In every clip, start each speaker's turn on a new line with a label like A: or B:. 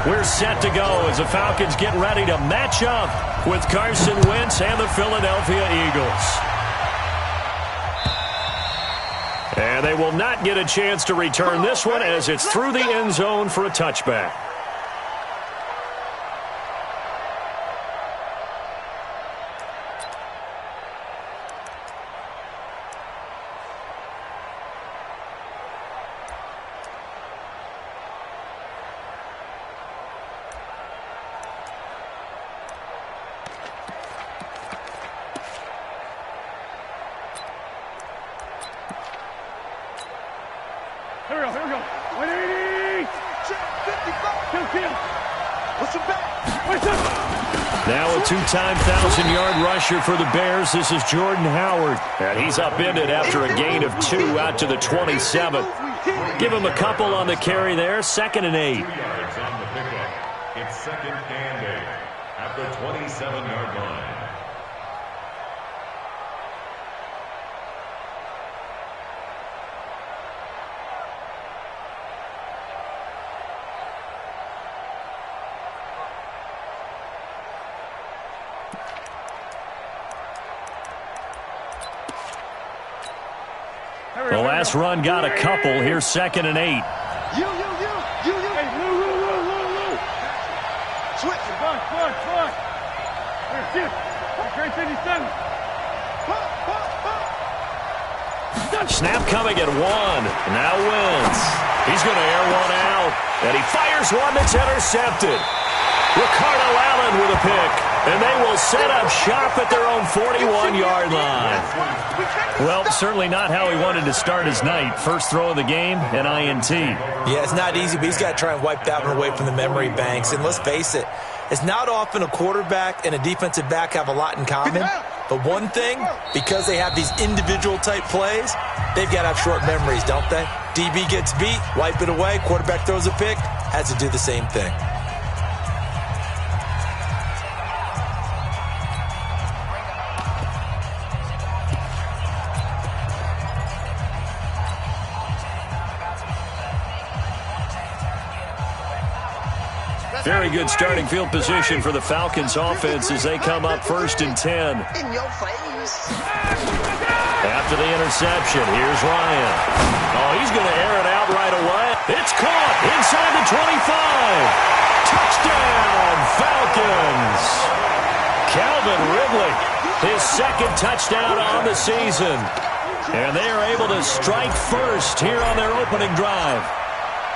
A: We're set to go as the Falcons get ready to match up with Carson Wentz and the Philadelphia Eagles. And they will not get a chance to return this one as it's through the end zone for a touchback.
B: Here we go. 180. 55. Push him back.
A: Now a two-time 1,000-yard rusher for the Bears. This is Jordan Howard. And he's upended after a gain of 2 out to the 27. Give him a couple on the carry there. 2nd and 8.
C: It's 2nd and 8 at the 27-yard line.
A: The last run got a couple. Here's 2nd and 8.
B: You. Hey, Lou. Switch. Fun. Here, shift. Great 57.
A: Snap coming at 1. Now Wentz. He's going to air one out. And he fires one that's intercepted. Ricardo Allen with a pick. And they will set up shop at their own 41-yard line. Well, certainly not how he wanted to start his night. First throw of the game, an INT.
D: Yeah, it's not easy, but he's got to try and wipe that one away from the memory banks. And let's face it, it's not often a quarterback and a defensive back have a lot in common. But one thing, because they have these individual type plays, they've got to have short memories, don't they? DB gets beat, wipe it away, quarterback throws a pick, has to do the same thing.
A: Very good starting field position for the Falcons offense as they come up 1st and 10.
B: In your face.
A: After the interception, here's Ryan. Oh, he's going to air it out right away. It's caught inside the 25. Touchdown, Falcons. Calvin Ridley, his 2nd touchdown on the season. And they are able to strike first here on their opening drive.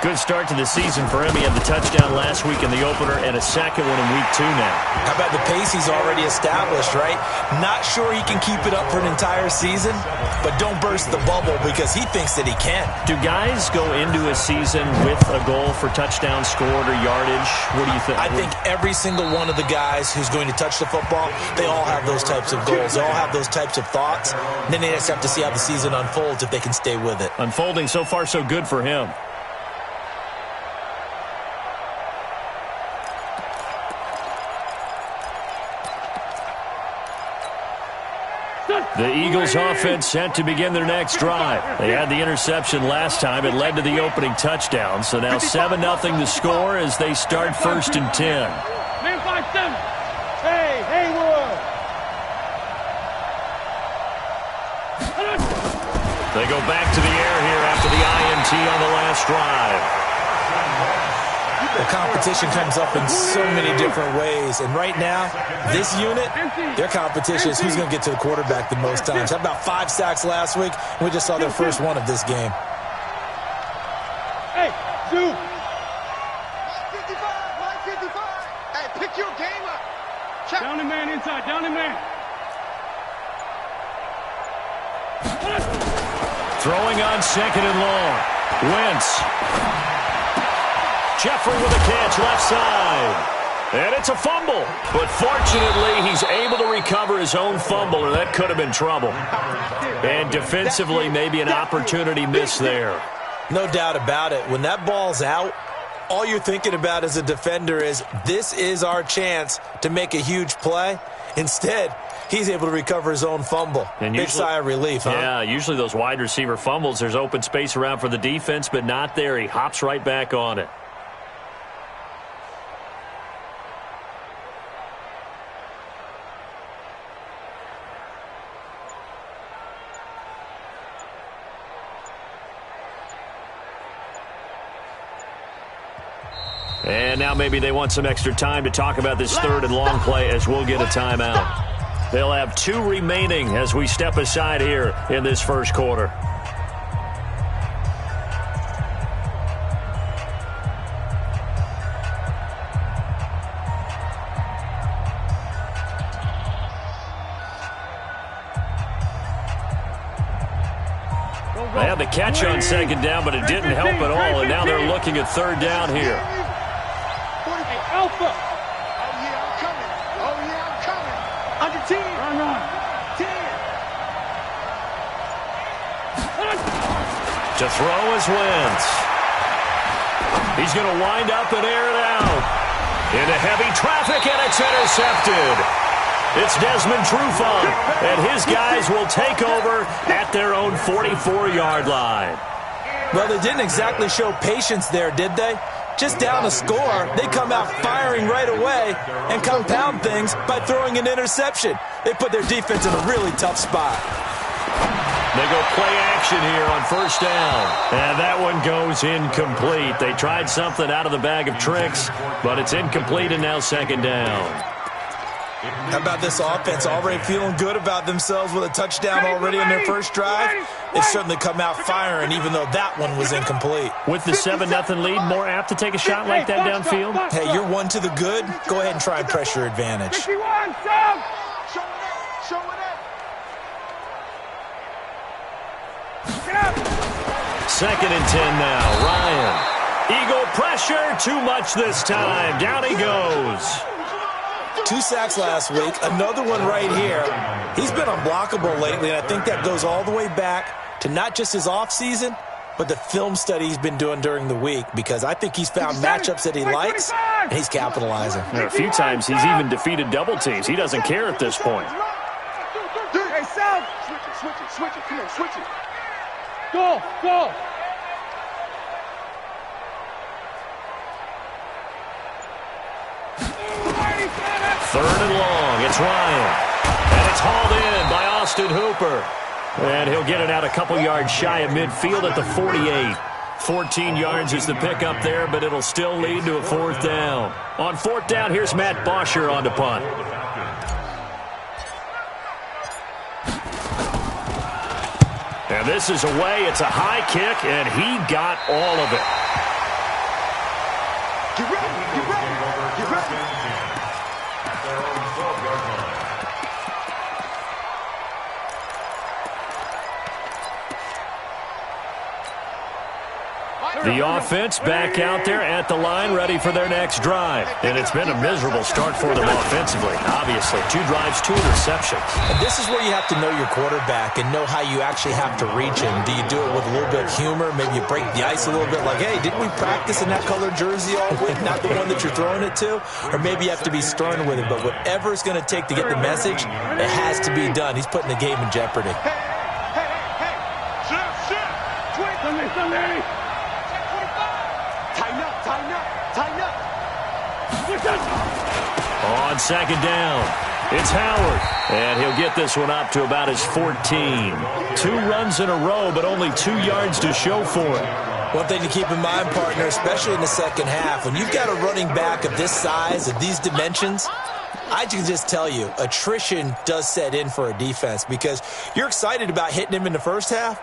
A: Good start to the season for him. He had the touchdown last week in the opener and a 2nd one in week 2 now.
D: How about the pace he's already established, right? Not sure he can keep it up for an entire season, but don't burst the bubble because he thinks that he can.
A: Do guys go into a season with a goal for touchdown scored or yardage? What do you think?
D: I think every single one of the guys who's going to touch the football, they all have those types of goals. They all have those types of thoughts. And then they just have to see how the season unfolds if they can stay with it.
A: Unfolding so far so good for him. The Eagles offense set to begin their next drive. They had the interception last time. It led to the opening touchdown. So now 7-0 the score as they start 1st and 10.
B: Man 5-7. Hey, Haywood.
A: They go back to the air here after the INT on the last drive.
D: The competition comes up in so many different ways. And right now, this unit, their competition is who's going to get to the quarterback the most times. How about 5 sacks last week? We just saw their first one of this game.
B: Hey, Zoo. 55. Hey, pick your game up. Check. Down the man inside. Down the man.
A: Throwing on 2nd and long. Wentz. Jeffrey with a catch left side. And it's a fumble. But fortunately, he's able to recover his own fumble, or that could have been trouble. And defensively, maybe an opportunity missed there.
D: No doubt about it. When that ball's out, all you're thinking about as a defender is, this is our chance to make a huge play. Instead, he's able to recover his own fumble. And big sigh of relief, huh?
A: Yeah, usually those wide receiver fumbles, there's open space around for the defense, but not there. He hops right back on it. And now maybe they want some extra time to talk about this third and long play as we'll get a timeout. They'll have 2 remaining as we step aside here in this first quarter. They had the catch on second down, but it didn't help at all, and now they're looking at third down here.
B: Hey, Alpha. Oh, yeah, I'm coming. Oh, yeah, I'm coming. Under 10. Run. 10.
A: To throw is Wentz. He's going to wind up and air it out. Into heavy traffic, and it's intercepted. It's Desmond Trufant, and his guys will take over at their own 44-yard line.
D: Well, they didn't exactly show patience there, did they? Just down a score, they come out firing right away and compound things by throwing an interception. They put their defense in a really tough spot.
A: They go play action here on first down. And that one goes incomplete. They tried something out of the bag of tricks, but it's incomplete and now second down.
D: How about this offense already feeling good about themselves with a touchdown already on their first drive? They've certainly come out firing, even though that one was incomplete.
A: With the 7-0 lead, more apt to take a shot like that downfield?
D: Hey, you're one to the good. Go ahead and try and press your advantage.
B: 51, show it up. Get up.
A: 2nd and 10 now. Ryan. Eagle pressure. Too much this time. Down he goes.
D: 2 sacks last week, another one right here. He's been unblockable lately, and I think that goes all the way back to not just his offseason, but the film study he's been doing during the week, because I think he's found matchups that he likes, and he's capitalizing.
A: A few times he's even defeated double teams. He doesn't care at this point.
B: Hey, Sal. Switch it. Come on, switch it. Go.
A: Third and long. It's Ryan. And it's hauled in by Austin Hooper. And he'll get it out a couple yards shy of midfield at the 48. 14 yards is the pickup there, but it'll still lead to a 4th down. On 4th down, here's Matt Bosher on the punt. And this is away. It's a high kick, and he got all of it.
B: Get ready.
A: The offense back out there at the line, ready for their next drive. And it's been a miserable start for them offensively. Obviously, 2 drives, 2 interceptions.
D: And this is where you have to know your quarterback and know how you actually have to reach him. Do you do it with a little bit of humor? Maybe you break the ice a little bit like, hey, didn't we practice in that colored jersey all week? Not the one that you're throwing it to? Or maybe you have to be stern with it. But whatever it's going to take to get the message, it has to be done. He's putting the game in jeopardy.
B: Hey. Shit. Somebody. Tighten up.
A: On second down, it's Howard. And he'll get this one up to about his 14. 2 runs in a row, but only 2 yards to show for it.
D: One thing to keep in mind, partner, especially in the second half, when you've got a running back of this size, of these dimensions, I can just tell you, attrition does set in for a defense, because you're excited about hitting him in the first half.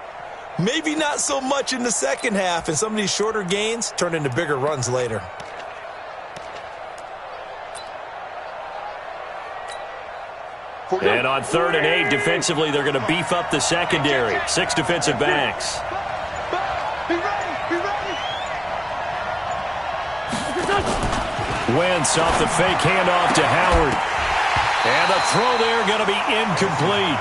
D: Maybe not so much in the second half, and some of these shorter gains turn into bigger runs later.
A: And on 3rd and 8, defensively, they're going to beef up the secondary. 6 defensive backs.
B: Be ready.
A: Wentz off the fake handoff to Howard. And the throw there going to be incomplete.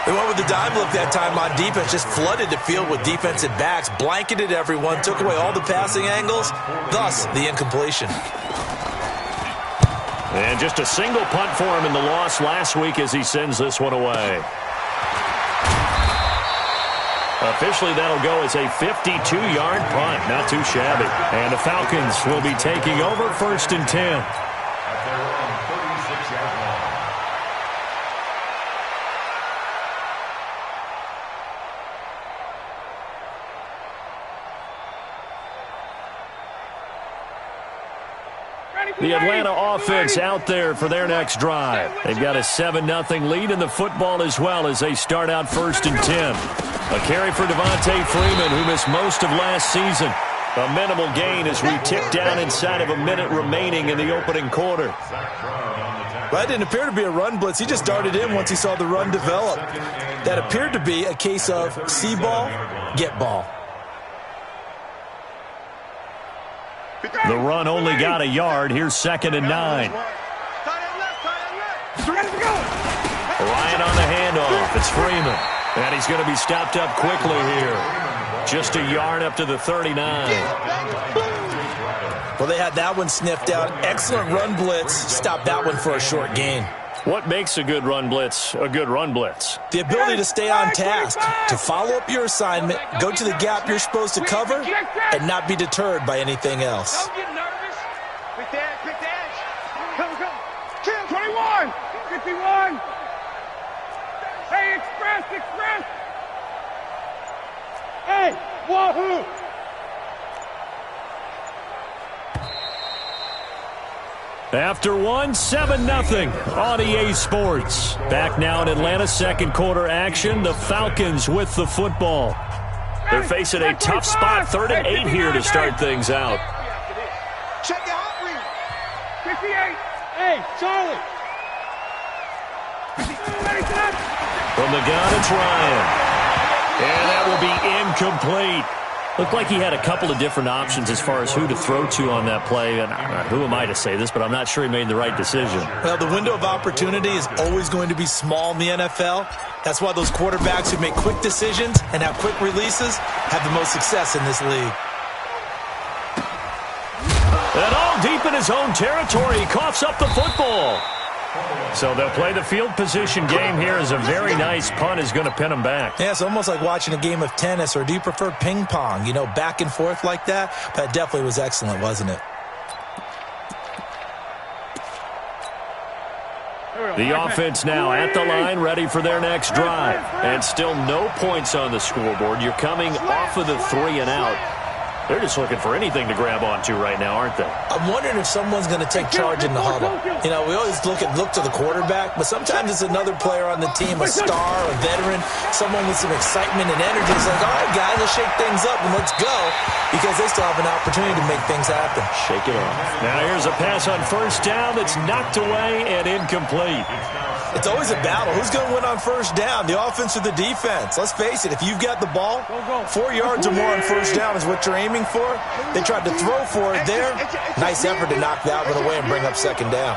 D: They went with the dime look that time on defense, just flooded the field with defensive backs, blanketed everyone, took away all the passing angles, thus the incompletion.
A: And just a single punt for him in the loss last week as he sends this one away. Officially, that'll go as a 52-yard punt. Not too shabby. And the Falcons will be taking over 1st and 10. The Atlanta offense out there for their next drive. They've got a 7-0 lead in the football as well as they start out 1st and 10. A carry for Devontae Freeman, who missed most of last season. A minimal gain as we tick down inside of a minute remaining in the opening quarter.
D: Well, that didn't appear to be a run blitz. He just darted in once he saw the run develop. That appeared to be a case of see ball, get ball.
A: The run only got a yard. Here's 2nd and 9. Ryan on the handoff. It's Freeman. And he's going to be stopped up quickly here. Just a yard up to the 39.
D: Well, they had that one sniffed out. Excellent run blitz. Stopped that one for a short gain.
A: What makes a good run blitz a good run blitz?
D: The ability to stay on task, to follow up your assignment, go to the gap you're supposed to cover, and not be deterred by anything else.
B: Don't get nervous. Quick the edge. Come. Kill 21. 51. Hey, express. Hey, wahoo.
A: After 7-0 on EA Sports. Back now in Atlanta, second quarter action. The Falcons with the football. They're facing a tough spot, 3rd and 8 here to start things out.
B: Check your hot read. 58. Hey, Charlie.
A: From the gun, it's Ryan. And that will be incomplete. Looked like he had a couple of different options as far as who to throw to on that play. And who am I to say this, but I'm not sure he made the right decision.
D: Well, the window of opportunity is always going to be small in the NFL. That's why those quarterbacks who make quick decisions and have quick releases have the most success in this league.
A: And all deep in his own territory, he coughs up the football. So they'll play the field position game here as a very nice punt is going to pin them back.
D: Yeah, it's almost like watching a game of tennis, or do you prefer ping pong? You know, back and forth like that? That definitely was excellent, wasn't it?
A: The offense now at the line, ready for their next drive. And still no points on the scoreboard. You're coming off of the 3 and out. They're just looking for anything to grab onto right now, aren't they?
D: I'm wondering if someone's going to take charge in the huddle. You know, we always look to the quarterback, but sometimes it's another player on the team, a star, a veteran, someone with some excitement and energy. It's like, all right, guys, let's shake things up and let's go, because they still have an opportunity to make things happen.
A: Shake it off. Now here's a pass on 1st down that's knocked away and incomplete.
D: It's always a battle. Who's going to win on 1st down, the offense or the defense? Let's face it, if you've got the ball, 4 yards or more on 1st down is what you're aiming for. They tried to throw for it there. Nice effort to knock that one away and bring up 2nd down.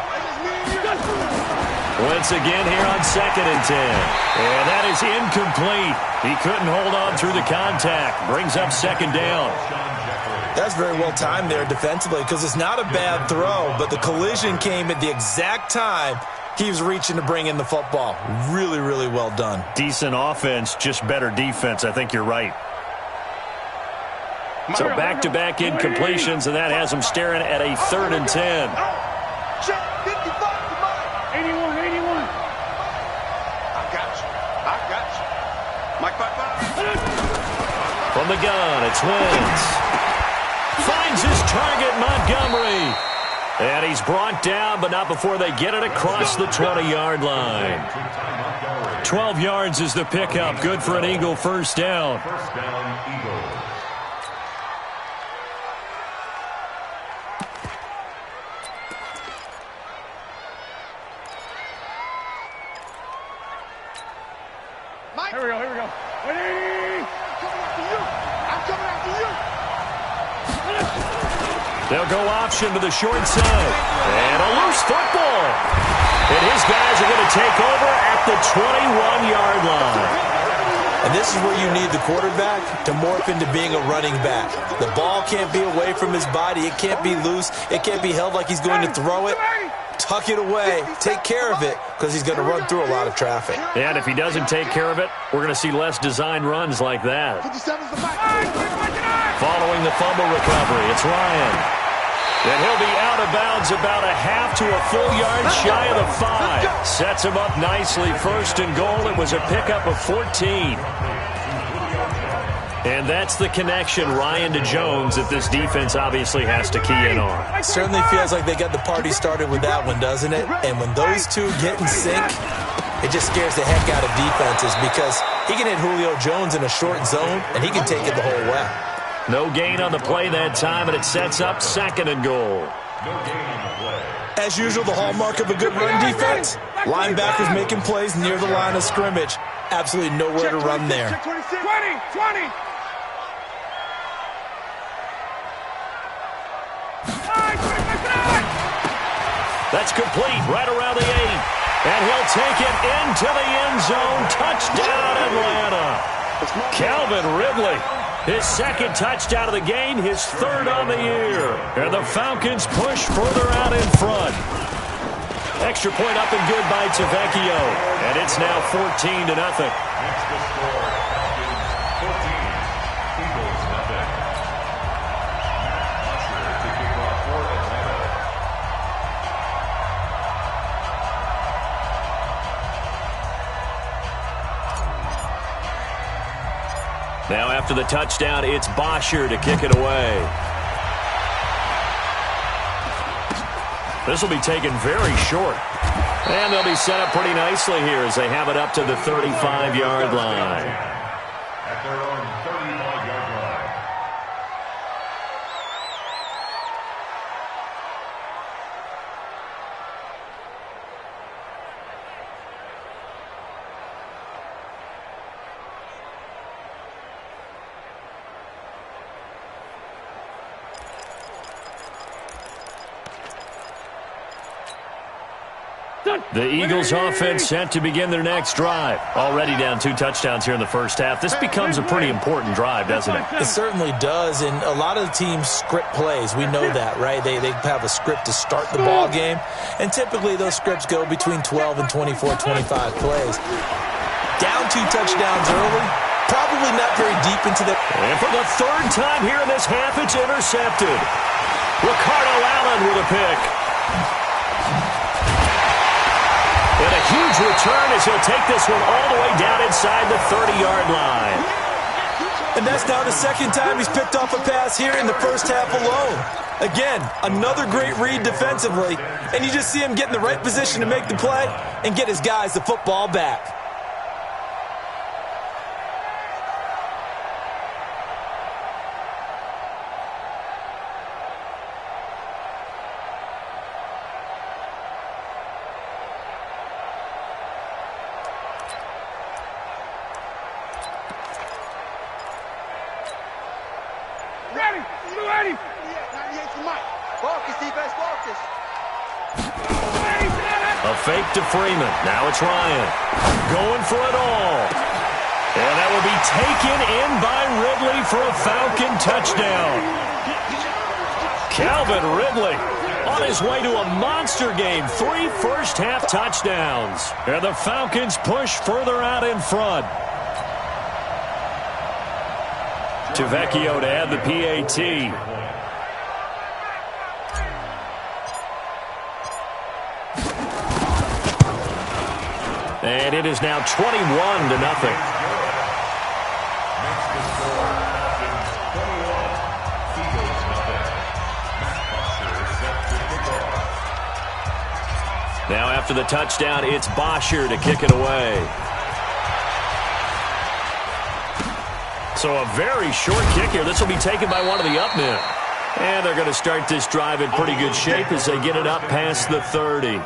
A: Once again here on 2nd and 10. And that is incomplete. He couldn't hold on through the contact. Brings up 2nd down.
D: That's very well timed there defensively, because it's not a bad throw, but the collision came at the exact time he was reaching to bring in the football. Really, really well done.
A: Decent offense, just better defense. I think you're right. So back-to-back incompletions, and that has him staring at a 3rd and 10.
B: Check 55. 81. I got you. Mike,
A: From the gun, it's Wentz. Finds his target, Montgomery. And he's brought down, but not before they get it across the 20-yard line. 12 yards is the pickup. Good for an Eagle 1st down.
C: First down, Eagles.
B: Here we go. Ready? I'm coming after you.
A: They'll go option to the short side. And a loose football. And his guys are going to take over at the 21-yard line.
D: And this is where you need the quarterback to morph into being a running back. The ball can't be away from his body. It can't be loose. It can't be held like he's going to throw it. Tuck it away. Take care of it, because he's going to run through a lot of traffic.
A: And if he doesn't take care of it, we're going to see less design runs like that.
B: 57's the back.
A: Following the fumble recovery, it's Ryan. And he'll be out of bounds about a half to a full yard shy of the 5. Sets him up nicely. 1st and goal. It was a pickup of 14. And that's the connection, Ryan to Jones, that this defense obviously has to key in on.
D: Certainly feels like they got the party started with that one, doesn't it? And when those two get in sync, it just scares the heck out of defenses because he can hit Julio Jones in a short zone, and he can take it the whole way.
A: No gain on the play that time, and it sets up 2nd and goal.
C: No gain on the play.
D: As usual, the hallmark of a good run defense, linebackers making plays near the line of scrimmage. Absolutely nowhere to run there.
B: 20.
A: That's complete right around the 8. And he'll take it into the end zone. Touchdown, Atlanta. Calvin Ridley, his 2nd touchdown of the game, his 3rd on the year. And the Falcons push further out in front. Extra point up and good by Tavecchio. And it's now 14-0.
C: That's the score. Falcons 14, Eagles nothing. Matt Usher to kick off for Atlanta.
A: Now after the touchdown, it's Bosher to kick it away. This will be taken very short. And they'll be set up pretty nicely here as they have it up to the 35-yard line.
C: At their own 35-yard line.
A: The Eagles offense set to begin their next drive. Already down 2 touchdowns here in the first half. This becomes a pretty important drive, doesn't it?
D: It certainly does, and a lot of the teams script plays. We know that, right? They have a script to start the ball game, and typically those scripts go between 12 and 24, 25 plays. Down 2 touchdowns early, probably not very deep into the...
A: And for the 3rd time here in this half, it's intercepted. Ricardo Allen with a pick. And a huge return as he'll take this one all the way down inside the 30-yard line.
D: And that's now the 2nd time he's picked off a pass here in the first half alone. Again, another great read defensively, and you just see him get in the right position to make the play and get his guys the football back.
B: Ready.
A: A fake to Freeman. Now it's Ryan. Going for it all. And that will be taken in by Ridley for a Falcon touchdown. Calvin Ridley on his way to a monster game. 3 first-half touchdowns. And the Falcons push further out in front. Tavecchio to add the PAT. And it is now 21-0. Now after the touchdown, it's Bosher to kick it away. So a very short kick here. This will be taken by one of the up men. And they're going to start this drive in pretty good shape as they get it up past the 30.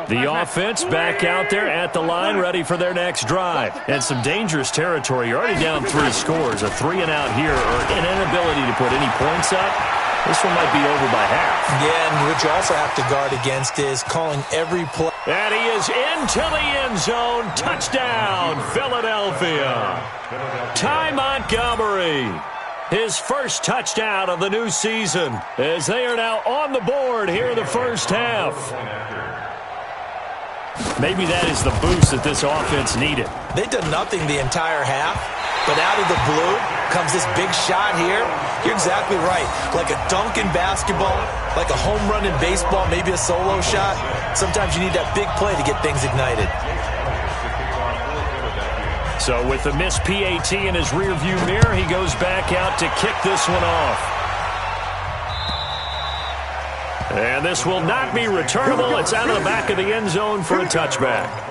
A: The offense back out there at the line, ready for their next drive. And some dangerous territory. You're already down 3 scores. A 3-and-out here, or an inability to put any points up. This one might be over by half.
D: Yeah, and what you also have to guard against is calling every play.
A: And he is into the end zone. Touchdown, Philadelphia. Ty Montgomery. His first touchdown of the new season as they are now on the board here in the first half. Maybe that is the boost that this offense needed.
D: They've done nothing the entire half, But out of the blue comes this big shot here. You're exactly right. Like a dunk in basketball, like a home run in baseball, maybe a solo shot. Sometimes you need that big play to get things ignited.
A: So with the missed PAT in his rearview mirror, he goes back out to kick this one off. And this will not be returnable. It's out of the back of the end zone for a touchback.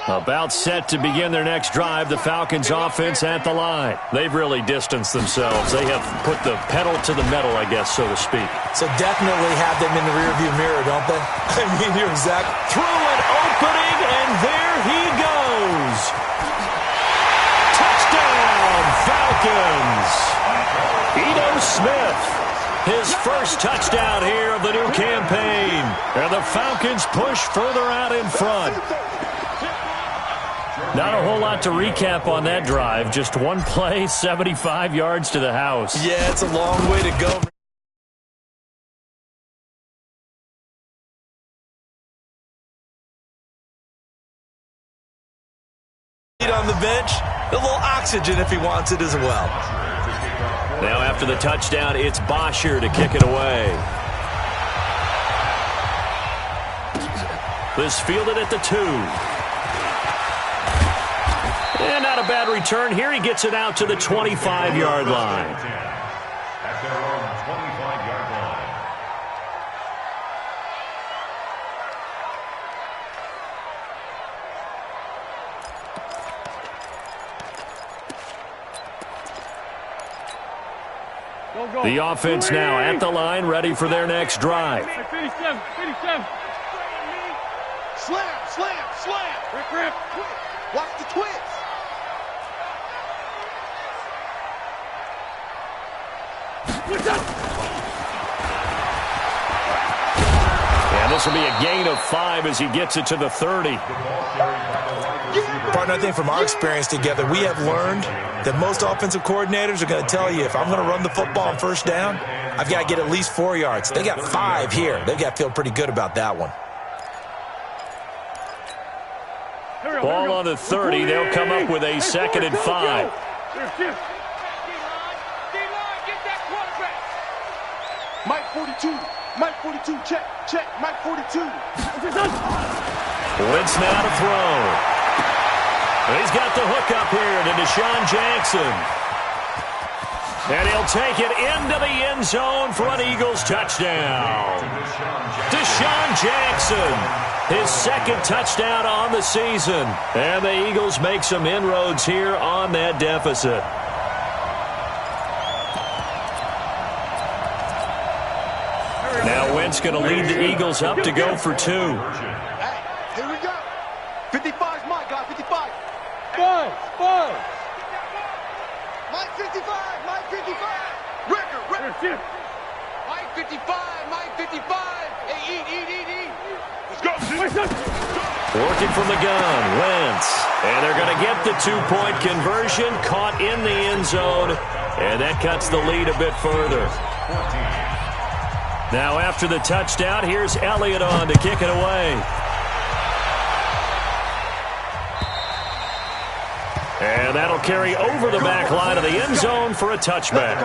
A: About set to begin their next drive, the Falcons offense at the line. They've really distanced themselves. They have put the pedal to the metal, I guess, so to speak.
D: So definitely have them in the rearview mirror, don't they? I mean, you're exactly.
A: Through an opening, and there he goes. Touchdown, Falcons. Ito Smith, his first touchdown here of the new campaign. And the Falcons push further out in front. Not a whole lot to recap on that drive. Just one play, 75 yards to the house.
D: Yeah, it's a long way to go. On the bench, a little oxygen if he wants it as well.
A: Now after the touchdown, it's Bosher to kick it away. This fielded at the 2. And not a bad return here. He gets it out to the 25-yard line.
C: At their own 25-yard line.
A: The offense now at the line, ready for their next drive.
B: 57. Slam. Rip. Watch the twist.
A: And this will be a gain of 5 as he gets it to the 30.
D: Partner, I think from our experience together, we have learned that most offensive coordinators are going to tell you, if I'm going to run the football on first down, I've got to get at least 4 yards. They got 5 here. They've got to feel pretty good about that one.
A: Ball on the 30. They'll come up with a 2nd and 5.
B: Mike 42, check, Mike 42.
A: Wentz now to throw. He's got the hook up here to Deshaun Jackson. And he'll take it into the end zone for an Eagles touchdown. Deshaun Jackson, his 2nd touchdown on the season. And the Eagles make some inroads here on that deficit. Now Wentz going to lead the Eagles up to go for 2.
B: Hey, here we go. 55's my guy, 55. Buzz. Mike 55. Record. Mike 55. Hey, eat. Let's go.
A: Working from the gun, Wentz. And they're going to get the 2-point conversion, caught in the end zone. And that cuts the lead a bit further. Now after the touchdown, here's Elliott on to kick it away. And that'll carry over the back line of the end zone for a touchback.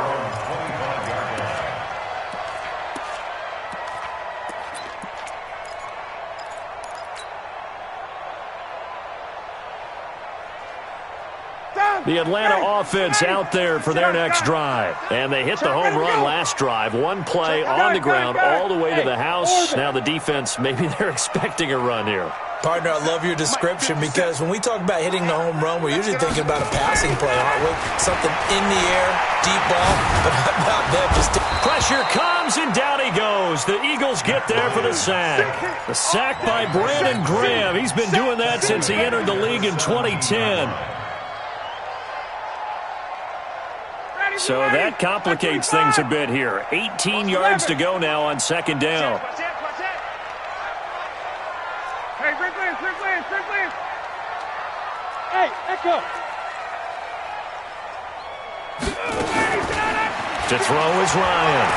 A: The Atlanta offense out there for their next drive. And they hit the home run last drive. One play on the ground all the way to the house. Now the defense, maybe they're expecting a run here.
D: Partner, I love your description because when we talk about hitting the home run, we're usually thinking about a passing play, aren't we? Something in the air, deep ball, but how about that? Just
A: pressure comes, and down he goes. The Eagles get there for the sack. The sack by Brandon Graham. He's been doing that since he entered the league in 2010. So that complicates things a bit here. 18 yards to go now on 2nd down.
B: go.
A: To throw is Ryan.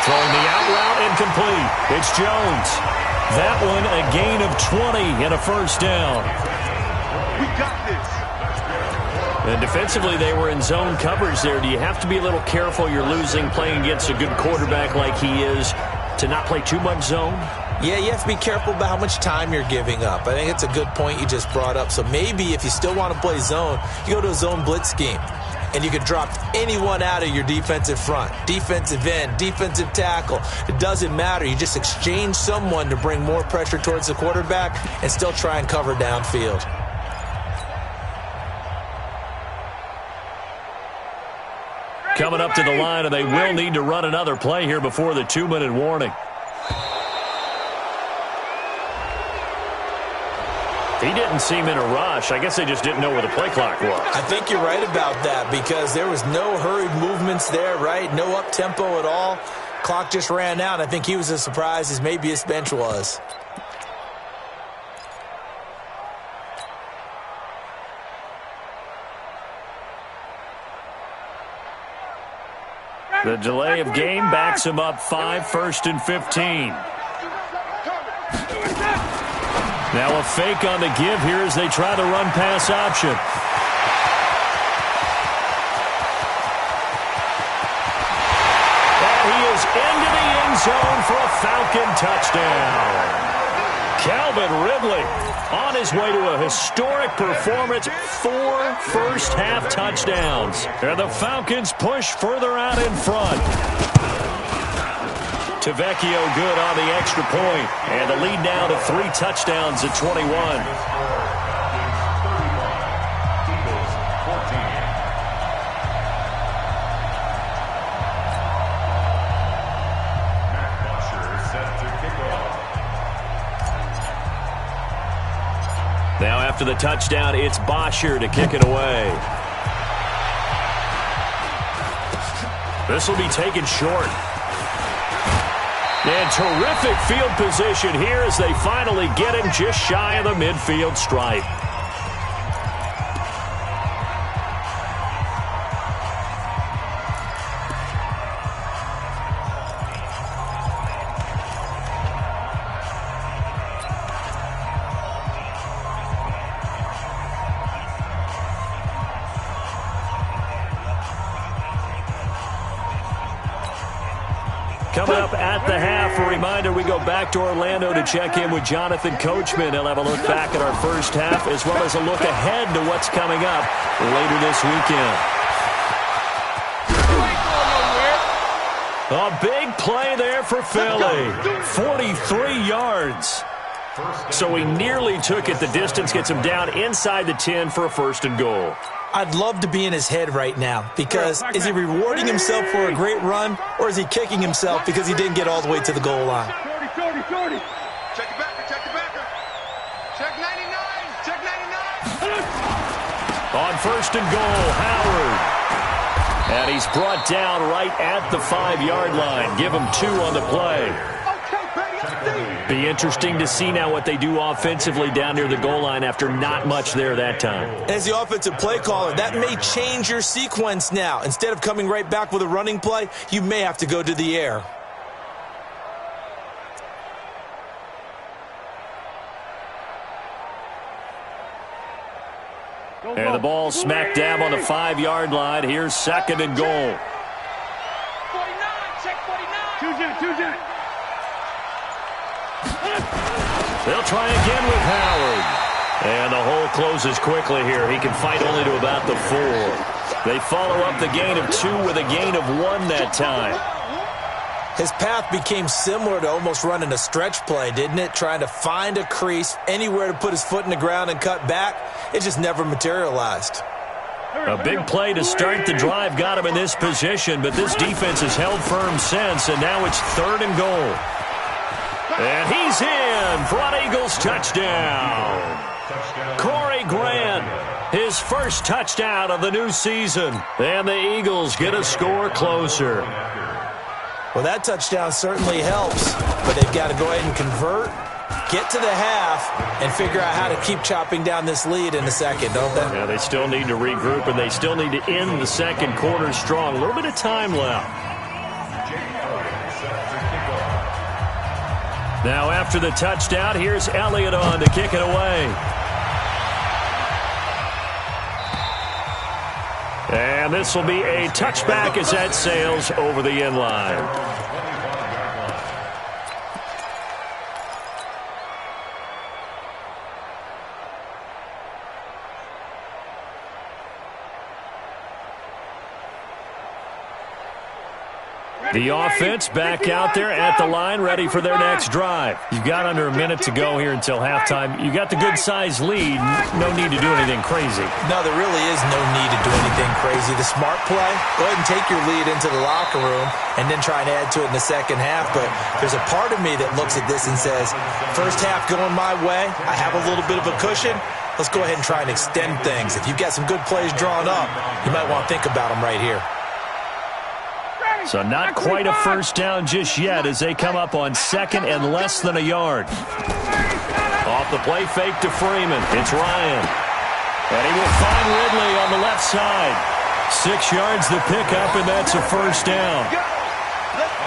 A: Throwing the out route incomplete. It's Jones. That one a gain of 20 and a first down.
B: We got this.
A: And defensively, they were in zone coverage there. Do you have to be a little careful? You're losing playing against a good quarterback like he is to not play too much zone?
D: Yeah, you have to be careful about how much time you're giving up. I think it's a good point you just brought up. So maybe if you still want to play zone, you go to a zone blitz scheme. And you can drop anyone out of your defensive front, defensive end, defensive tackle. It doesn't matter. You just exchange someone to bring more pressure towards the quarterback and still try and cover downfield.
A: Coming up to the line, and they will need to run another play here before the 2-minute warning. He didn't seem in a rush. I guess they just didn't know where the play clock was.
D: I think you're right about that because there was no hurried movements there, right? No up-tempo at all. Clock just ran out. I think he was as surprised as maybe his bench was.
A: The delay of game backs him up 5, 1st and 15. Now a fake on the give here as they try the run-pass option. And he is into the end zone for a Falcon touchdown. Calvin Ridley on his way to a historic performance, 4 first-half touchdowns. And the Falcons push further out in front. Tavecchio good on the extra point. And the lead now to 3 touchdowns at 21. Now after the touchdown, it's Bosher to kick it away. This will be taken short. And terrific field position here as they finally get him just shy of the midfield stripe. Coming up at the half, a reminder, we go back to Orlando to check in with Jonathan Coachman. He'll have a look back at our first half as well as a look ahead to what's coming up later this weekend. A big play there for Philly. 43 yards. So he nearly took it the distance, gets him down inside the 10 for a 1st and goal.
D: I'd love to be in his head right now because is he rewarding himself for a great run or is he kicking himself because he didn't get all the way to the goal line?
B: 30. Check the backer, check the backer. Check 99, check 99.
A: On 1st and goal, Howard. And he's brought down right at the 5-yard line. Give him 2 on the play. Be interesting to see now what they do offensively down near the goal line after not much there that time.
D: As the offensive play caller, that may change your sequence now. Instead of coming right back with a running play, you may have to go to the air.
A: And the ball smack dab on the 5-yard line. Here's 2nd and goal.
B: 49, check 49. 2-Jet.
A: They'll try again with Howard. And the hole closes quickly here. He can fight only to about the 4. They follow up the gain of 2 with a gain of 1 that time.
D: His path became similar to almost running a stretch play, didn't it? Trying to find a crease, anywhere to put his foot in the ground and cut back. It just never materialized.
A: A big play to start the drive got him in this position, but this defense has held firm since, and now it's 3rd and goal. And he's in for an Eagles touchdown. Corey Grant, his first touchdown of the new season. And the Eagles get a score closer.
D: Well, that touchdown certainly helps, but they've got to go ahead and convert, get to the half and figure out how to keep chopping down this lead in the second, don't they?
A: Yeah, they still need to regroup, and they still need to end the second quarter strong. A little bit of time left. Now after the touchdown, here's Elliott on to kick it away. And this will be a touchback as that sails over the end line. The offense back out there at the line, ready for their next drive. You've got under a minute to go here until halftime. You got the good-sized lead. No need to do anything crazy.
D: No, there really is no need to do anything crazy. The smart play, go ahead and take your lead into the locker room and then try and add to it in the second half. But there's a part of me that looks at this and says, first half going my way, I have a little bit of a cushion. Let's go ahead and try and extend things. If you've got some good plays drawn up, you might want to think about them right here.
A: So not quite a first down just yet as they come up on second and less than a yard. Off the play fake to Freeman. It's Ryan. And he will find Ridley on the left side. 6 yards the pickup, and that's a first down.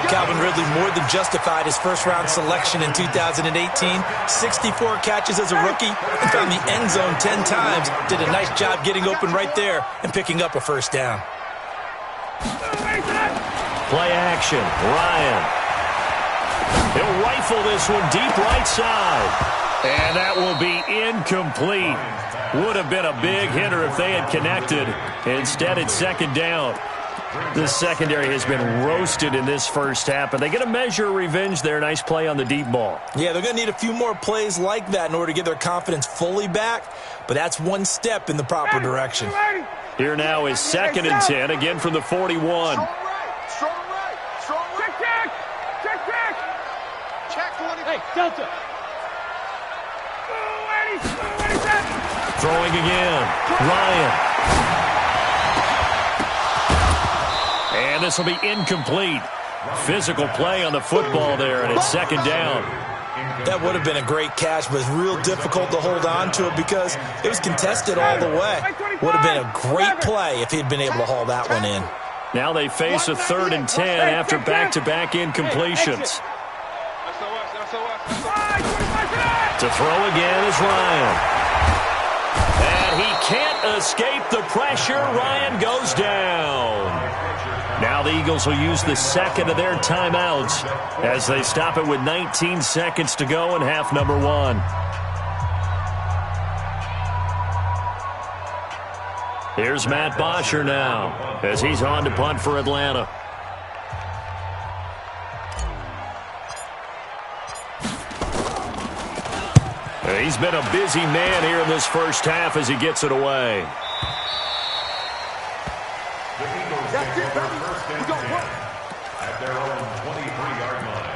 D: Calvin Ridley more than justified his first-round selection in 2018. 64 catches as a rookie and found the end zone 10 times. Did a nice job getting open right there and picking up a first down.
A: Play action. Ryan. He'll rifle this one deep right side. And that will be incomplete. Would have been a big hitter if they had connected. Instead, it's second down. The secondary has been roasted in this first half, but they get a measure of revenge there. Nice play on the deep ball.
D: Yeah, they're going to need a few more plays like that in order to get their confidence fully back, but that's one step in the proper direction.
A: Here now is second and 10, again from the 41.
B: Hey, Delta.
A: Throwing again. Ryan. And this will be incomplete. Physical play on the football there, and it's second down.
D: That would have been a great catch, but it's real difficult to hold on to it because it was contested all the way. Would have been a great play if he'd been able to haul that one in.
A: Now they face a 3rd and 10 after back-to-back incompletions. To throw again is Ryan. And he can't escape the pressure. Ryan goes down. Now the Eagles will use the second of their timeouts as they stop it with 19 seconds to go in half number 1. Here's Matt Bosher now as he's on to punt for Atlanta. He's been a busy man here in this first half as he gets it away.
C: The Eagles get their first and 10 at their own 23-yard line.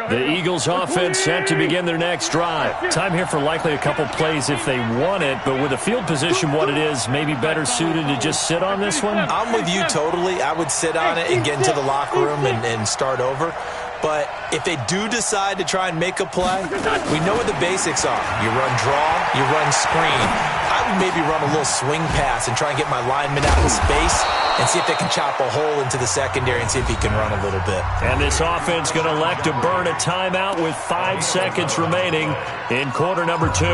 A: The Eagles offense set to begin their next drive. Time here for likely a couple plays if they want it, but with the field position what it is, maybe better suited to just sit on this one?
D: I'm with you totally. I would sit on it and get into the locker room and start over. But if they do decide to try and make a play, we know what the basics are. You run draw, you run screen. I would maybe run a little swing pass and try and get my lineman out in space and see if they can chop a hole into the secondary and see if he can run a little bit.
A: And this offense going to elect to burn a timeout with 5 seconds remaining in quarter number 2.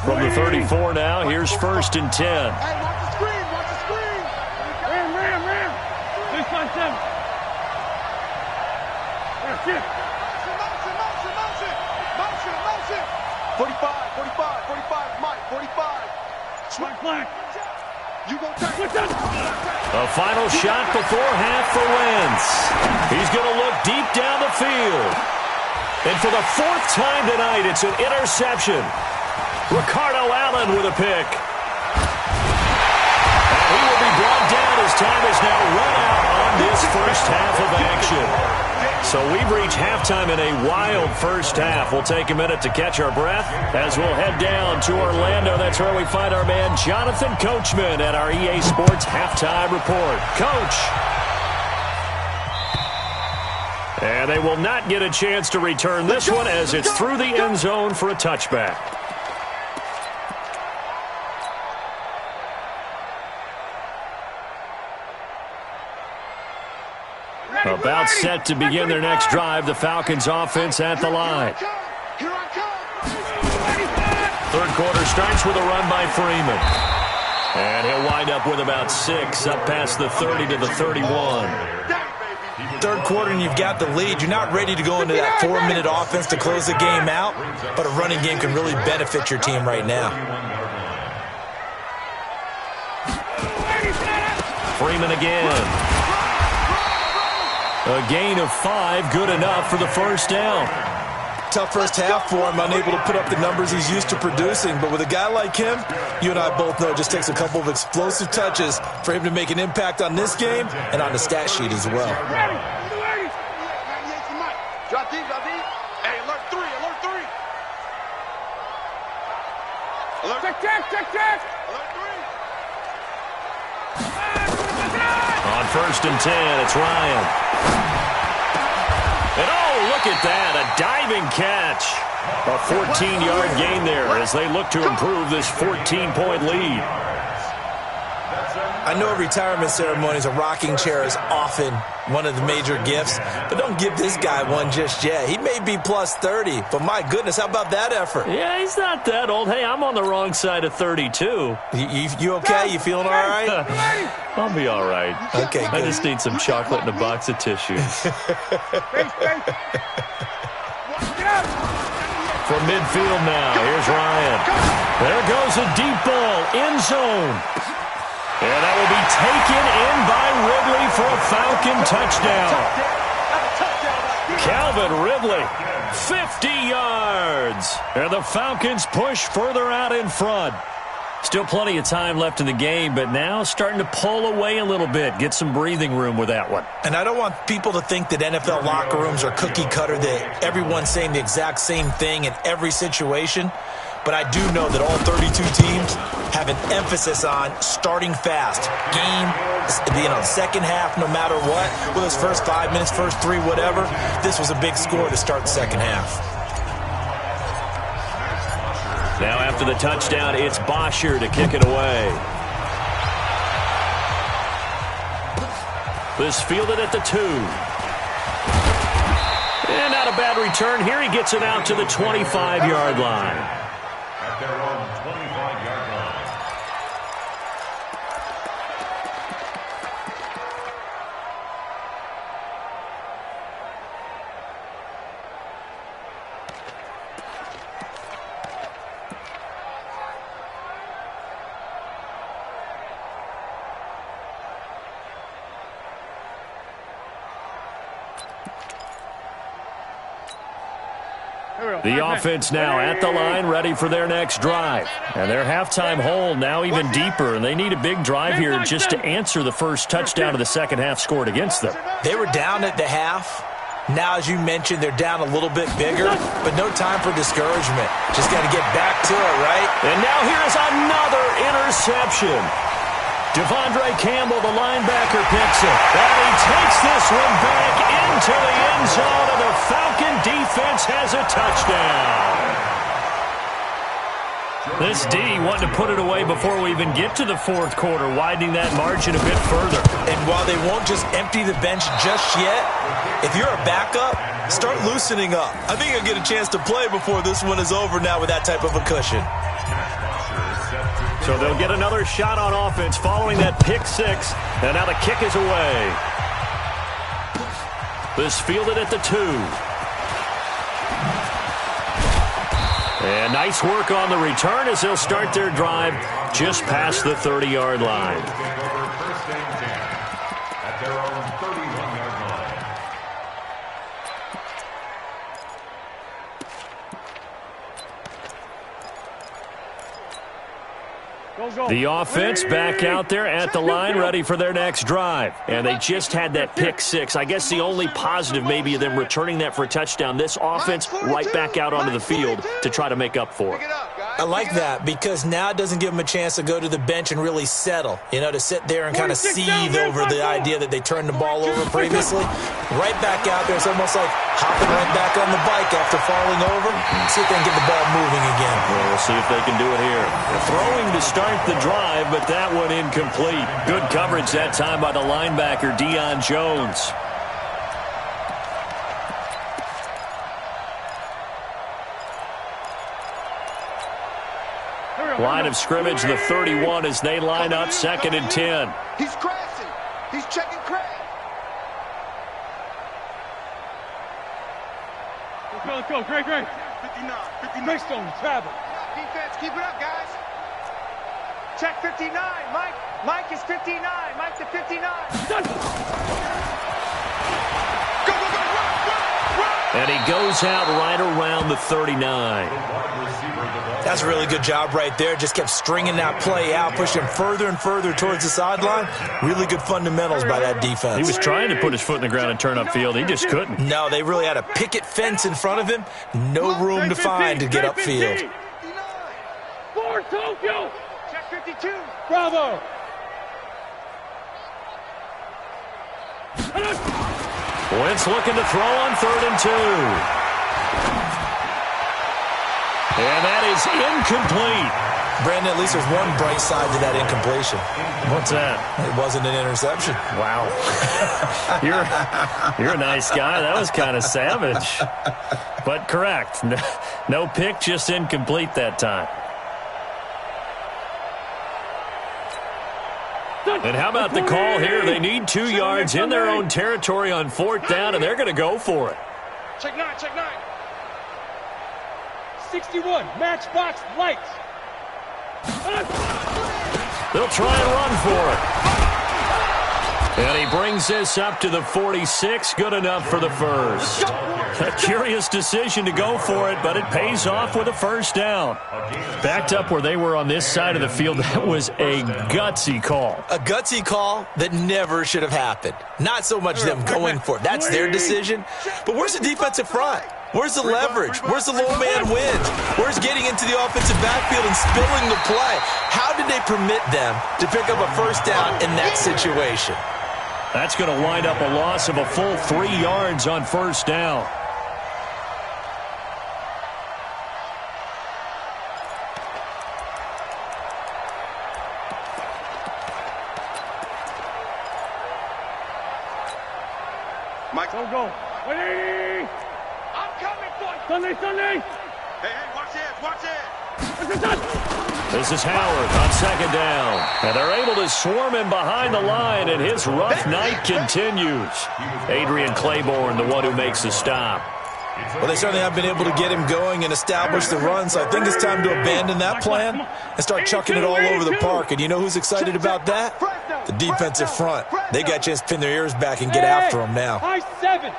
A: From the 34 now, here's 1st and 10.
B: Hey, watch the screen, watch the screen. Ram. 6-5-7. Motion. 45, Mike, 45. Swing flag. You go take it.
A: A final shot before half for Wentz. He's going to look deep down the field. And for the 4th time tonight, it's an interception. Ricardo Allen with a pick. And he will be brought down as time has now run out on this first half of action. So we've reached halftime in a wild first half. We'll take a minute to catch our breath as we'll head down to Orlando. That's where we find our man Jonathan Coachman at our EA Sports Halftime Report. Coach. And they will not get a chance to return this one as it's through the end zone for a touchback. About set to begin their next drive, the Falcons offense at the line. Third quarter starts with a run by Freeman. And he'll wind up with about 6, up past the 30 to the 31.
D: Third quarter and you've got the lead. You're not ready to go into that 4-minute offense to close the game out, but a running game can really benefit your team right now.
A: Freeman again. A gain of 5, good enough for the first down.
D: Tough first half for him, unable to put up the numbers he's used to producing. But with a guy like him, you and I both know it just takes a couple of explosive touches for him to make an impact on this game and on the stat sheet as well.
B: Drop deep. Hey, alert 3. Alert. Check. Alert 3.
A: On 1st and 10, it's Ryan. And oh, look at that, a diving catch. A 14-yard gain there as they look to improve this 14-point lead.
D: I know at retirement ceremonies, a rocking chair is often one of the major gifts, but don't give this guy one just yet. He may be plus 30, but my goodness, how about that effort?
A: Yeah, he's not that old. Hey, I'm on the wrong side of 32.
D: You okay? You feeling all right?
A: I'll be all right.
D: Okay,
A: I just need some chocolate and a box of tissues. From midfield now, here's Ryan. There goes a deep ball, end zone. And that will be taken in by Ridley for a Falcon touchdown. Calvin Ridley, 50 yards. And the Falcons push further out in front. Still plenty of time left in the game, but now starting to pull away a little bit, get some breathing room with that one.
D: And I don't want people to think that NFL locker rooms are cookie cutter, that everyone's saying the exact same thing in every situation. But I do know that all 32 teams have an emphasis on starting fast. Second half, no matter what, whether it's first 5 minutes, first 3, whatever, this was a big score to start the second half.
A: Now after the touchdown, it's Bosher to kick it away. This fielded at the 2. And not a bad return here. He gets it out to the 25-yard line.
C: At their own 25-yard line.
A: The offense now at the line, ready for their next drive. And their halftime hole now even deeper, and they need a big drive here just to answer the first touchdown of the second half scored against them.
D: They were down at the half. Now, as you mentioned, they're down a little bit bigger, but no time for discouragement. Just got to get back to it, right?
A: And now here is another interception. Devondre Campbell, the linebacker, picks it. And he takes this one back into the end zone, and the Falcon defense has a touchdown. This D wanting to put it away before we even get to the fourth quarter, widening that margin a bit further.
D: And while they won't just empty the bench just yet, if you're a backup, start loosening up. I think you'll get a chance to play before this one is over now with that type of a cushion.
A: So they'll get another shot on offense following that pick 6, and now the kick is away. This fielded at the 2. And nice work on the return as they'll start their drive just past the 30-yard line.
C: First and 10 at their own 31-yard line.
A: The offense back out there at the line, ready for their next drive. And they just had that pick six. I guess the only positive maybe of them returning that for a touchdown. This offense right back out onto the field to try to make up for it.
D: I like that because now it doesn't give them a chance to go to the bench and really settle, to sit there and kind of seethe over the idea that they turned the ball over previously. Right back out there, it's almost like hopping right back on the bike after falling over. See if they can get the ball moving again.
A: Well, we'll see if they can do it here. Throwing to start the drive, but that one incomplete. Good coverage that time by the linebacker, Deion Jones. Line of scrimmage, the 31 as they line up, 2nd and 10.
B: He's crashing. He's checking crash. Let's go. Great. 59. Great stone, travel. Defense, keep it up, guys. Check 59. Mike is 59. Mike's at 59. Go, run.
A: And he goes out right around the 39.
D: That's a really good job right there. Just kept stringing that play out, pushing him further and further towards the sideline. Really good fundamentals by that defense.
A: He was trying to put his foot in the ground and turn upfield. He just couldn't.
D: No, they really had a picket fence in front of him. No room to find to get upfield.
B: For Tokyo. Check 52. Bravo.
A: Wentz looking to throw on 3rd and 2. And that is incomplete.
D: Brandon, at least there's one bright side to that incompletion.
A: What's that?
D: It wasn't an interception.
A: Wow. You're a nice guy. That was kind of savage. But correct. No pick, just incomplete that time. And how about the call here? They need 2 yards in their own territory on 4th down, and they're going to go for it.
B: Check 9. 61, matchbox lights.
A: They'll try and run for it. And he brings this up to the 46. Good enough for the first. A curious decision to go for it, but it pays off with a 1st down. Backed up where they were on this side of the field, that was a gutsy call.
D: A gutsy call that never should have happened. Not so much them going for it. That's their decision. But where's the defensive front? Where's the leverage? Where's the low man wins? Where's getting into the offensive backfield and spilling the play? How did they permit them to pick up a 1st down in that situation?
A: That's going to wind up a loss of a full 3 yards on 1st down.
B: Mike, go. 180. I'm coming for you. Sunday. Hey, watch it.
A: This is Howard on 2nd down. And they're able to swarm him behind the line, and his rough night continues. Adrian Claiborne, the one who makes the stop.
D: Well, they certainly have been able to get him going and establish the run, so I think it's time to abandon that plan and start chucking it all over the park. And you know who's excited about that? The defensive front. They got a chance to pin their ears back and get after him now.
B: High 7.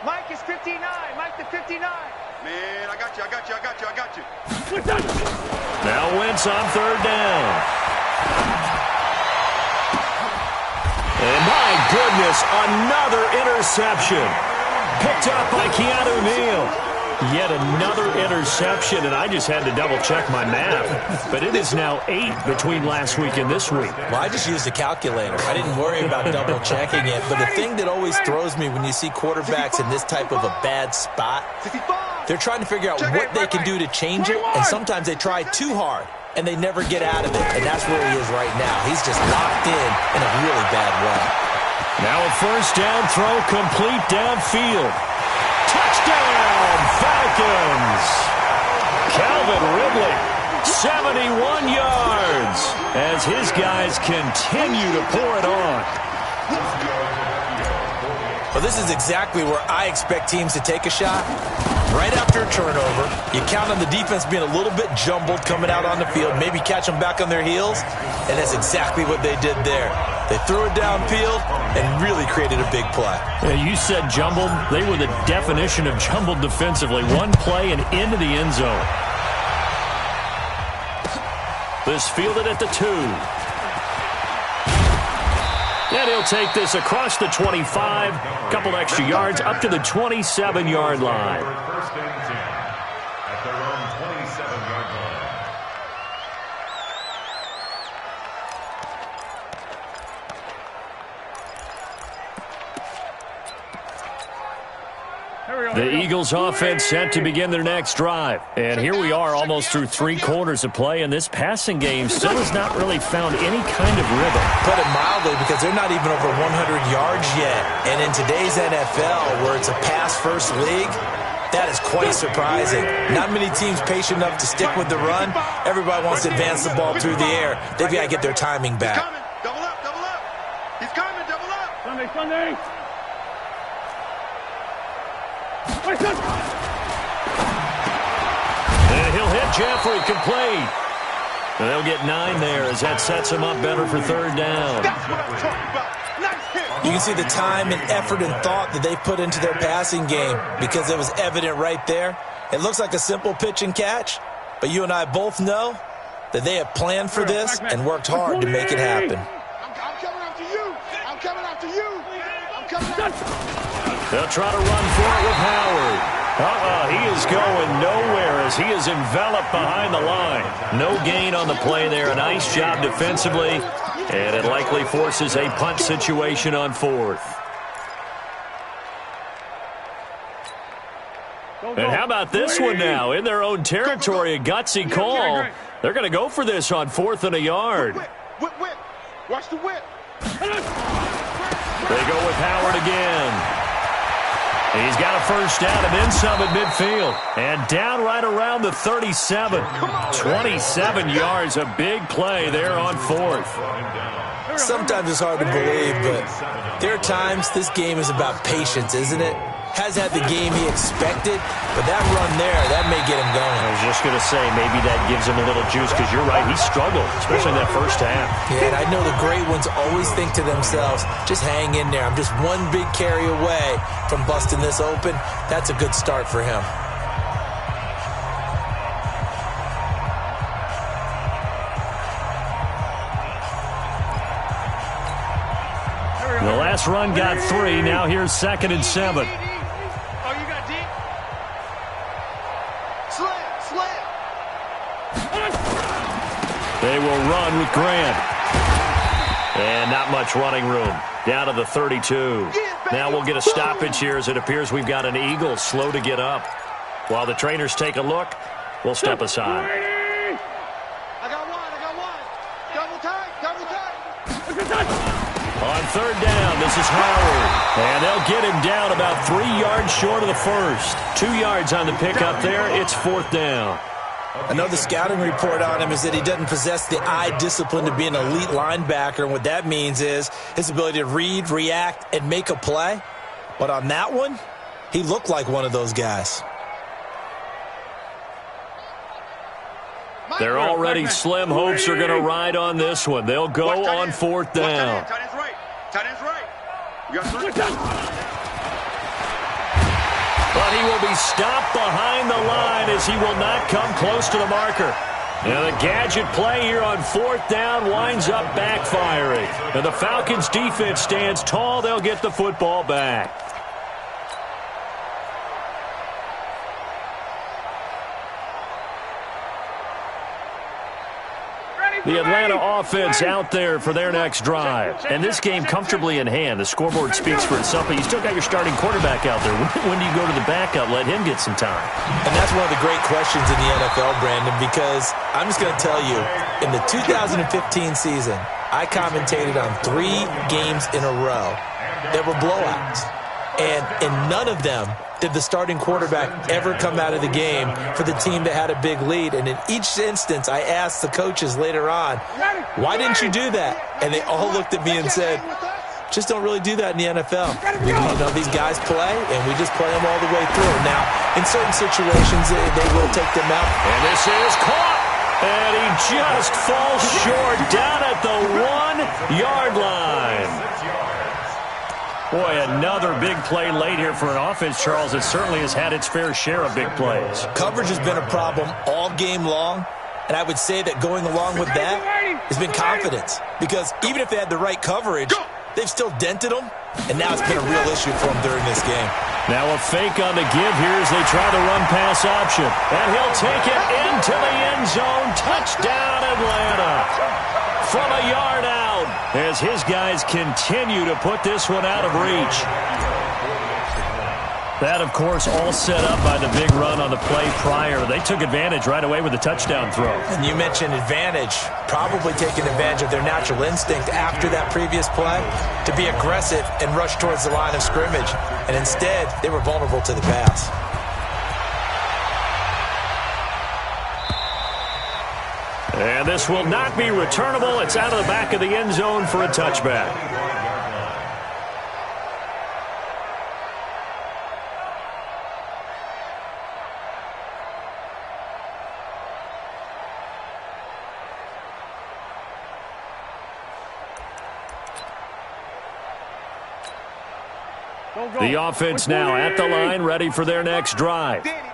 B: Mike is 59. Mike the 59. Man, I got you.
A: Now Wentz on 3rd down. And my goodness, another interception. Picked up by Keanu Neal. Yet another interception, and I just had to double-check my math. But it is now 8 between last week and this week.
D: Well, I just used a calculator. I didn't worry about double-checking it. But the thing that always throws me when you see quarterbacks in this type of a bad spot, they're trying to figure out what they can do to change it, and sometimes they try too hard, and they never get out of it. And that's where he is right now. He's just locked in a really bad way.
A: Now a 1st down throw complete downfield. Touchdown, Falcons! Calvin Ridley, 71 yards, as his guys continue to pour it on.
D: Well, this is exactly where I expect teams to take a shot. Right after a turnover, you count on the defense being a little bit jumbled coming out on the field, maybe catch them back on their heels, and that's exactly what they did there. They threw it downfield and really created a big play.
A: Yeah, you said jumbled. They were the definition of jumbled defensively. One play and into the end zone. This fielded at the 2. And he'll take this across the 25, couple extra yards up to the 27-yard line.
C: First and 10 at their own 27-yard line.
A: The Eagles offense set to begin their next drive. And here we are almost through 3 quarters of play, and this passing game still has not really found any kind of rhythm.
D: Put it mildly, because they're not even over 100 yards yet. And in today's NFL, where it's a pass-first league, that is quite surprising. Not many teams patient enough to stick with the run. Everybody wants to advance the ball through the air. They've got to get their timing back.
B: He's coming. Double up, double up. He's coming, double up. Sunday, Sunday.
A: And he'll hit Jeffrey, complete. And they'll get 9 there as that sets him up better for 3rd down.
B: That's what I'm talking about. Nice hit.
D: You can see the time and effort and thought that they put into their passing game, because it was evident right there. It looks like a simple pitch and catch, but you and I both know that they have planned for this and worked hard to make it happen.
B: I'm coming after you. I'm coming after you. I'm coming after you.
A: They'll try to run for it with Howard. He is going nowhere as he is enveloped behind the line. No gain on the play there. A nice job defensively, and it likely forces a punt situation on 4th. And how about this one now? In their own territory, a gutsy call. They're going to go for this on 4th and a yard.
B: Whip. Watch the whip.
A: They go with Howard again. He's got a first down and then some at midfield. And down right around the 37. 27 yards, a big play there on 4th.
D: Sometimes it's hard to believe, but there are times this game is about patience, isn't it? Has had the game he expected, but that run there, that may get him going.
A: I was just going to say, maybe that gives him a little juice, because you're right, he struggled, especially in that first half.
D: Yeah, and I know the great ones always think to themselves, just hang in there. I'm just one big carry away from busting this open. That's a good start for him.
A: The last run got 3. Now here's 2nd and 7. They will run with Grant. And not much running room. Down to the 32. Now we'll get a stoppage here as it appears we've got an Eagle slow to get up. While the trainers take a look, we'll step aside.
B: I got one. Double tight.
A: On 3rd down, this is Howard. And they'll get him down about 3 yards short of the first. 2 yards on the pickup there. It's 4th down.
D: I know the scouting report on him is that he doesn't possess the eye discipline to be an elite linebacker. And what that means is his ability to read, react, and make a play. But on that one, he looked like one of those guys.
A: They're already slim hopes are going to ride on this one. They'll go on 4th down.
B: Tight end's right. Tight end's right. You got 3.
A: But he will be stopped behind the line as he will not come close to the marker. And the gadget play here on 4th down winds up backfiring. And the Falcons defense stands tall. They'll get the football back. The Atlanta offense out there for their next drive. And this game comfortably in hand. The scoreboard speaks for itself, but you still got your starting quarterback out there. When do you go to the backup? Let him get some time.
D: And that's one of the great questions in the NFL, Brandon, because I'm just going to tell you, in the 2015 season, I commentated on 3 games in a row that were blowouts. And in none of them did the starting quarterback ever come out of the game for the team that had a big lead. And in each instance, I asked the coaches later on, why didn't you do that? And they all looked at me and said, just don't really do that in the NFL. These guys play, and we just play them all the way through. Now, in certain situations, they will take them out.
A: And this is caught. And he just falls short down at the 1-yard line. Boy, another big play late here for an offense, Charles, that certainly has had its fair share of big plays.
D: Coverage has been a problem all game long, And I would say that going along with that has been confidence. Because even if they had the right coverage, they've still dented them. And now it's been a real issue for them during this game.
A: Now a fake on the give here as they try the run-pass option. And he'll take it into the end zone. Touchdown, Atlanta. From a yard out as his guys continue to put this one out of reach. That, of course, all set up by the big run on the play prior. They took advantage right away with the touchdown throw.
D: And you mentioned advantage, probably taking advantage of their natural instinct after that previous play to be aggressive and rush towards the line of scrimmage. And instead, they were vulnerable to the pass.
A: And this will not be returnable. It's out of the back of the end zone for a touchback. The offense now at the line, ready for their next drive.
B: Danny.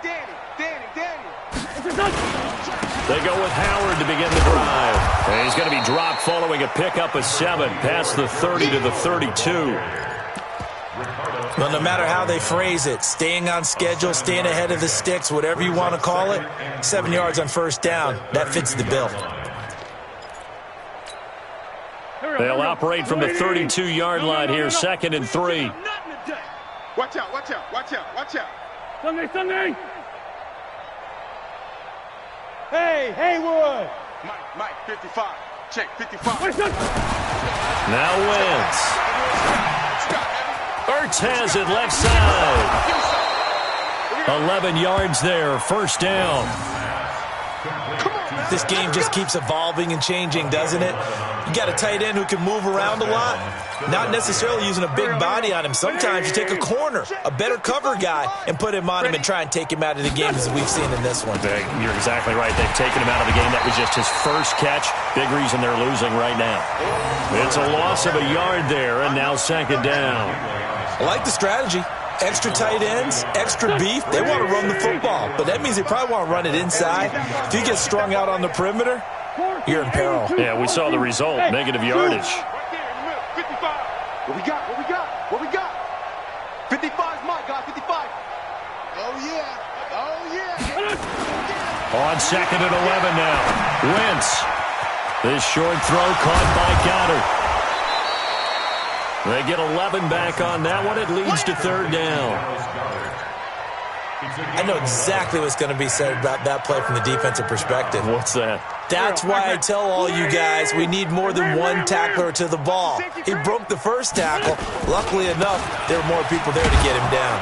A: They go with Howard to begin the drive. And he's going to be dropped following a pickup of 7 past the 30 to the 32.
D: Well, no matter how they phrase it, staying on schedule, staying ahead of the sticks, whatever you want to call it, 7 yards on first down, that fits the bill.
A: They'll operate from the 32-yard line here, 2nd and 3.
B: Watch out. Sunday. Hey, Haywood. Mike, 55. Check, 55.
A: Now Wentz. Ertz has it left side. 11 yards there, first down.
D: This game just keeps evolving and changing, doesn't it? You got a tight end who can move around a lot, not necessarily using a big body on him. Sometimes you take a corner, a better cover guy, and put him on him and try and take him out of the game as we've seen in this one.
A: You're exactly right. They've taken him out of the game. That was just his first catch. Big reason they're losing right now. It's a loss of a yard there, and now 2nd down.
D: I like the strategy. Extra tight ends, extra beef. They want to run the football, but that means they probably want to run it inside. If you get strung out on the perimeter, you're in peril.
A: Yeah, we saw the result, negative yardage.
B: 55. What we got? 55's my guy, 55. Oh, yeah.
A: On 2nd and 11 now. Wentz. This short throw caught by Goddard. They get 11 back on that one. It leads to 3rd down.
D: I know exactly what's going to be said about that play from the defensive perspective.
A: What's that?
D: That's why I tell all you guys we need more than one tackler to the ball. He broke the first tackle. Luckily enough, there were more people there to get him down.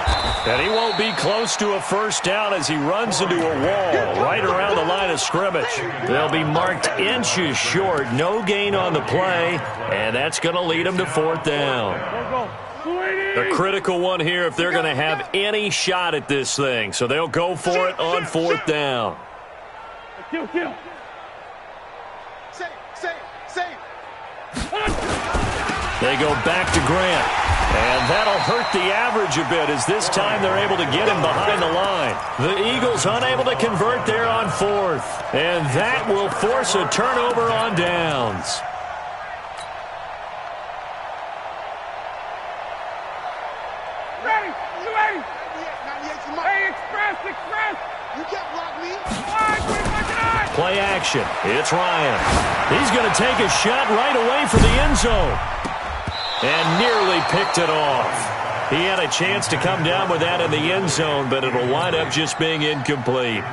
A: And he won't be close to a first down as he runs into a wall right around the line of scrimmage. They'll be marked inches short. No gain on the play, and that's going to lead them to 4th down. A critical one here if they're going to have any shot at this thing. So they'll go for it on 4th down.
B: Kill. Save.
A: They go back to Grant. And that'll hurt the average a bit as this time they're able to get him behind the line. The Eagles unable to convert there on 4th. And that will force a turnover on downs.
B: Ready. Hey, express. You can't block me.
A: Play action. It's Ryan. He's going to take a shot right away for the end zone. And nearly picked it off. He had a chance to come down with that in the end zone, but it'll wind up just being incomplete.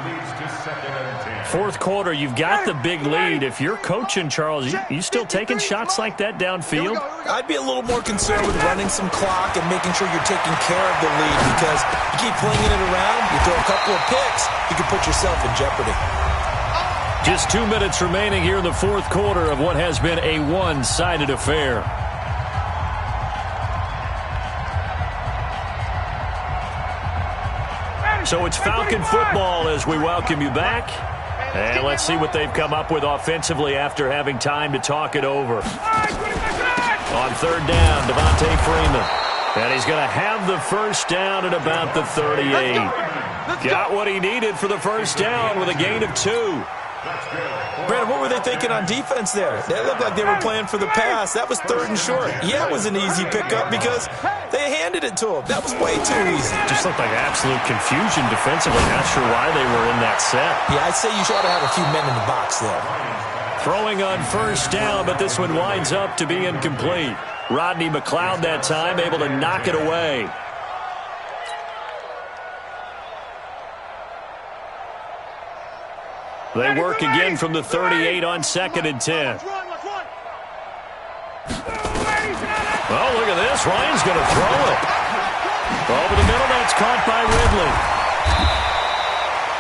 A: 4th quarter, you've got the big lead. If you're coaching, Charles, you still taking shots like that downfield?
D: I'd be a little more concerned with running some clock and making sure you're taking care of the lead, because you keep flinging it around, you throw a couple of picks, you can put yourself in jeopardy.
A: Just 2 minutes remaining here in the 4th quarter of what has been a one-sided affair. So it's Falcon football as we welcome you back. And let's see what they've come up with offensively after having time to talk it over. On 3rd down, Devontae Freeman. And he's going to have the first down at about the 38. Got what he needed for the first down with a gain of 2.
D: Brandon, what were they thinking on defense there? They looked like they were playing for the pass. That was 3rd and short. Yeah, it was an easy pickup because they handed it to him. That was way too easy.
A: Just looked like absolute confusion defensively. Not sure why they were in that set.
D: Yeah, I'd say you should have a few men in the box there.
A: Throwing on 1st down, but this one winds up to be incomplete. Rodney McLeod that time able to knock it away. They work again from the 38 on 2nd and 10. Oh, look at this. Ryan's going to throw it. Over the middle, that's caught by Ridley.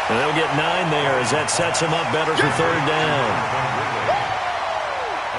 A: And they'll get 9 there as that sets him up better for 3rd down.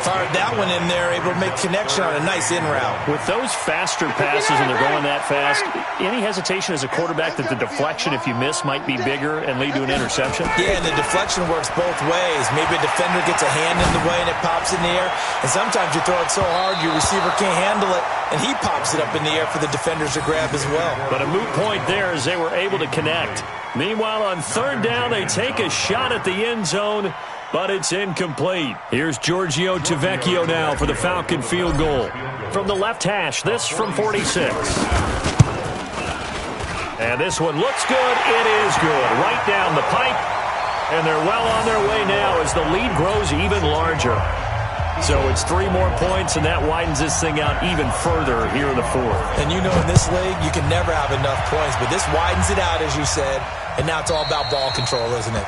D: Fired that one in there, able to make connection on a nice in route.
A: With those faster passes and they're going that fast, any hesitation as a quarterback that the deflection, if you miss, might be bigger and lead to an interception?
D: Yeah, and the deflection works both ways. Maybe a defender gets a hand in the way and it pops in the air. And sometimes you throw it so hard your receiver can't handle it, and he pops it up in the air for the defenders to grab as well.
A: But a moot point there as they were able to connect. Meanwhile, on 3rd down, they take a shot at the end zone, but it's incomplete. Here's Giorgio Tavecchio now for the Falcon field goal. From the left hash, this from 46. And this one looks good. It is good. Right down the pipe. And they're well on their way now as the lead grows even larger. So it's 3 more points, and that widens this thing out even further here in the 4th.
D: And you know in this league, you can never have enough points, but this widens it out, as you said, and now it's all about ball control, isn't it?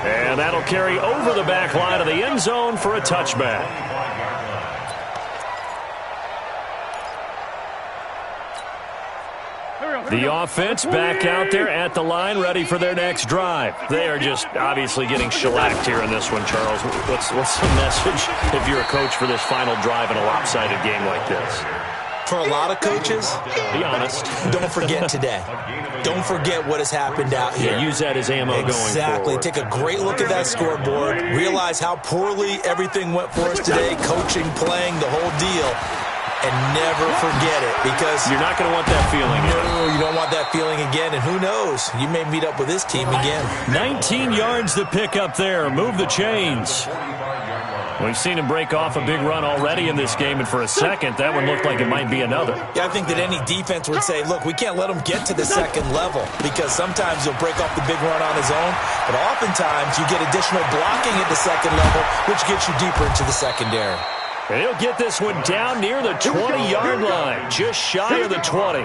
A: And that'll carry over the back line of the end zone for a touchback. The offense back out there at the line, ready for their next drive. They are just obviously getting shellacked here in this one, Charles. What's the message if you're a coach for this final drive in a lopsided game like this?
D: For a lot of coaches,
A: be honest,
D: don't forget today. Don't forget what has happened out here.
A: Yeah, use that as ammo going forward.
D: Exactly. Take a great look at that scoreboard. Realize how poorly everything went for us today, coaching, playing, the whole deal. And never forget it, because
A: you're not going to want that feeling.
D: No, you don't want that feeling again. And who knows? You may meet up with this team again.
A: 19 yards to pick up there. Move the chains. We've seen him break off a big run already in this game, and for a second, that one looked like it might be another.
D: Yeah, I think that any defense would say, look, we can't let him get to the second level, because sometimes he'll break off the big run on his own, but oftentimes you get additional blocking at the second level, which gets you deeper into the secondary.
A: And he'll get this one down near the 20-yard line, just shy of the 20.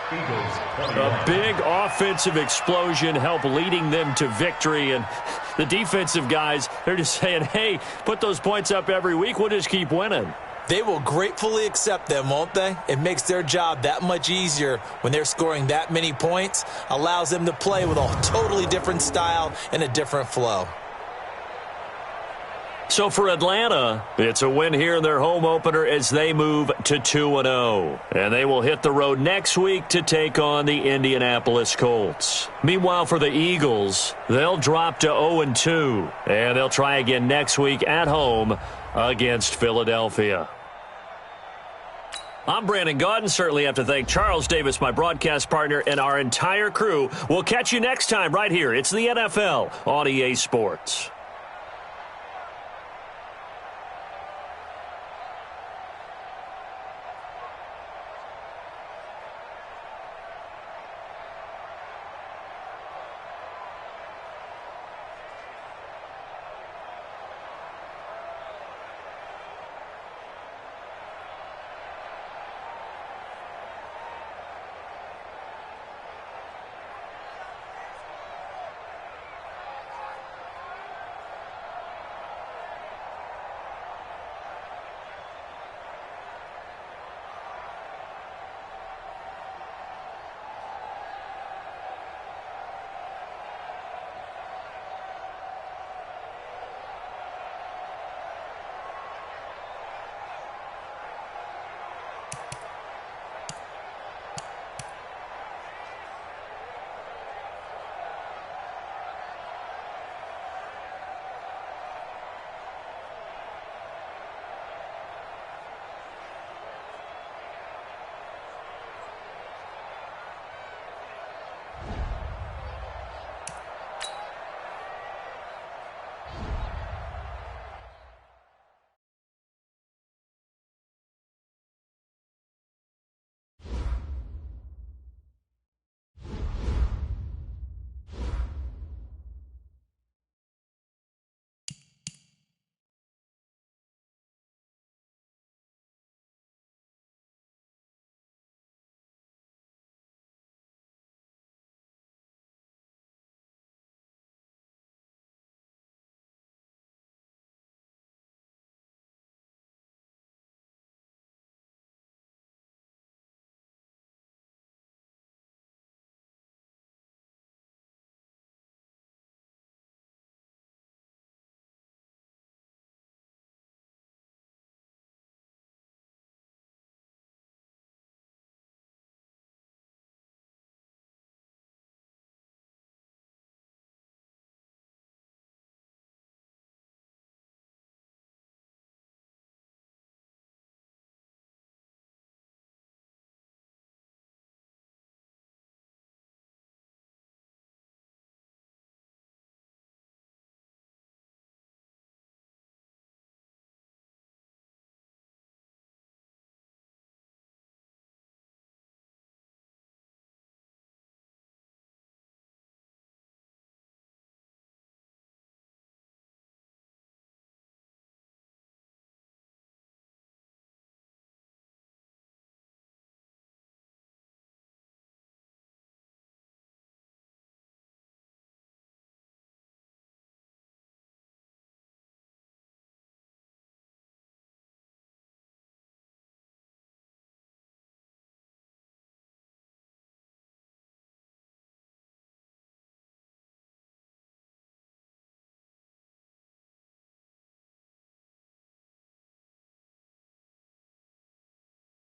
A: A big offensive explosion helped leading them to victory, and the defensive guys, they're just saying, hey, put those points up every week, we'll just keep winning.
D: They will gratefully accept them, won't they? It makes their job that much easier when they're scoring that many points, allows them to play with a totally different style and a different flow.
A: So for Atlanta, it's a win here in their home opener as they move to 2-0. And they will hit the road next week to take on the Indianapolis Colts. Meanwhile, for the Eagles, they'll drop to 0-2. And they'll try again next week at home against Philadelphia. I'm Brandon Gaudin. Certainly have to thank Charles Davis, my broadcast partner, and our entire crew. We'll catch you next time right here. It's the NFL on EA Sports.